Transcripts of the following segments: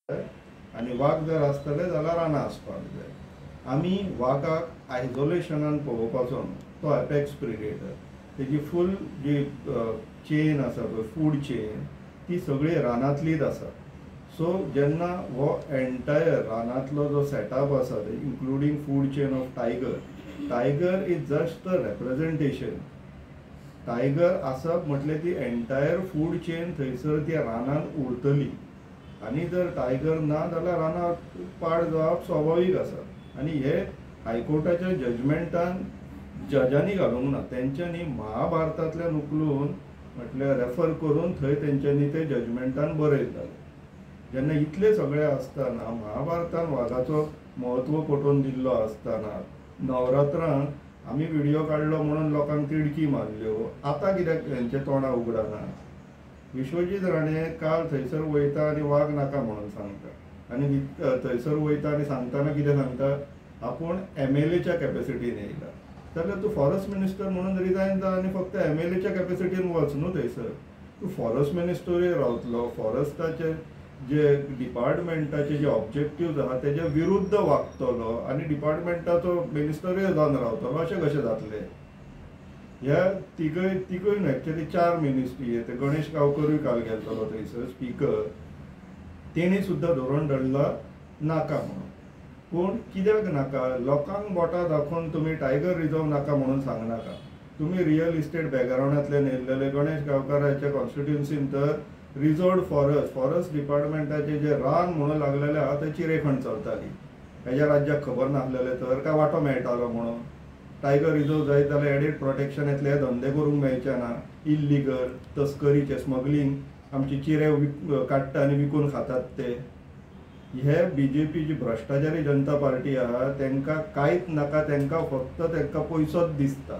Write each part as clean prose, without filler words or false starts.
आनी वाघ जर आसतले जाल्यार रानां आसपाक जाय. आमी वाघाक आयसोलेशनान पळोवपाचो न्हू. तो एपेक्स प्रिडेटर. तेजी फूल जी चेन आसा पळय, फूड चेन, ती सगळी रानांतलीच आसा. सो जेन्ना हो एंटायर रानांतलो जो सेटअप आसा, including food chain of tiger is just a representation. Tiger आसप म्हटल्यार ती एंटायर फूड चेन थंयसर ती रानांत उरतली. आनी जर टायगर ना जाल्यार रानां पाड जावप स्वाभावीक आसा. आनी हे हायकोर्टाच्या जजमेंटान जजांनी घालूंक ना. तेंच्यांनी महाभारतांतल्यान उखलून म्हटल्यार रेफर करून थंय तेंच्यांनी ते जजमेंटान बरयताले. जेन्ना इतले सगळे आसतना महाभारतान वाघाचो म्हत्व पटोवन दिल्लो आसतना नवरात्रांक आमी व्हिडिओ काडलो म्हणून लोकांक तिडकी मारल्यो. आतां कित्याक हेंचे तोंडां उगडना? विश्वजीत राणे काल थंयसर वयता आनी वाघ नाका म्हणून सांगता. आनी थंयसर वयता आनी सांगतना कितें सांगता? आपूण MLAच्या कॅपेसिटीन येयला. जाल्यार तूं फॉरेस्ट मिनिस्टर म्हणून रिजायन जा आनी फक्त MLAच्या कॅपेसिटीन वच न्हू थंयसर. तूं फॉरेस्ट मिनिस्टरूय रावतलो, फॉरेस्टाचे जे डिपार्टमेंटाचे जे ऑब्जेक्टिव्ज आहा तेजे विरुद्ध वागतलो आनी डिपार्टमेंटाचो मिनिस्टरूय जावन रावतलो. अशें कशें जातलें? ह्या तिगूय न्हू, एक्चुअली 4 मिनिस्ट्री. ते गणेश गांवकरूय काल गेल्लो थंयसर स्पीकर. तेणी सुद्दां धोरण धरला नाका म्हणून. पूण कित्याक नाका? लोकांक बोटां दाखोवन तुमी टायगर रिजर्व नाका म्हणून सांगनाका. तुमी रियल इस्टेट बॅकग्रावंडांतल्यान येयल्लेले. गणेश गांवकाराच्या कॉन्स्टिट्युन्सीन तर रिजर्वड फॉरेस्ट डिपार्टमेंटाचे जे रान म्हणून लागलेले आहा थंय चिरेखण चलताली. हेज्या राज्याक खबर नासलेले तर काय वांटो मेळटालो म्हणून? टायगर रिजर्व जायत जाल्यार एडेड प्रोटेक्शन येतले, हे धंदे करूंक मेळचे ना. इल्लिगल तस्करीचे, स्मगलींग, आमचे चिरे काडटा आनी विकून खातात ते. हे BJP जी भ्रश्टाचारी जनता पार्टी आहा तांकां कांयच नाका. तांकां फक्त तांकां पयसोच दिसता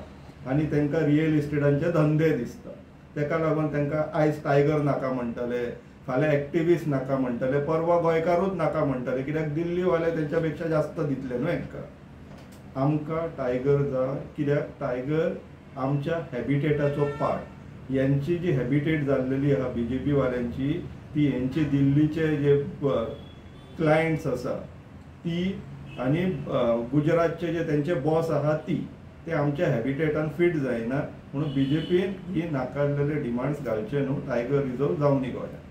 आनी तांकां रियल इस्टेटांचे धंदे दिसता. ताका लागून तांकां आयज टायगर नाका म्हणटले, फाल्यां एक्टिविस्ट नाका म्हणटले, परवा गोंयकारूच नाका म्हणटले. कित्याक दिल्लीवाले तेंच्या पेक्षा जास्त दितले न्हू हांकां. आमकां टायगर जाय. कित्याक टायगर आमच्या हॅबिटेटाचो पार्ट. यांची जी हॅबिटेट जाल्लेली आहा BJP वाल्यांची, ती हेंचे दिल्लीचे जे क्लायंट्स आसा ती आनी गुजरातचे जे तेंचे बॉस आहा ते आमच्या हॅबिटेटान फीट जायना. म्हणून BJPन ही नाकारलेले डिमांड्स घालचे न्हू. टायगर रिजर्व जावं न्ही गोंयांत.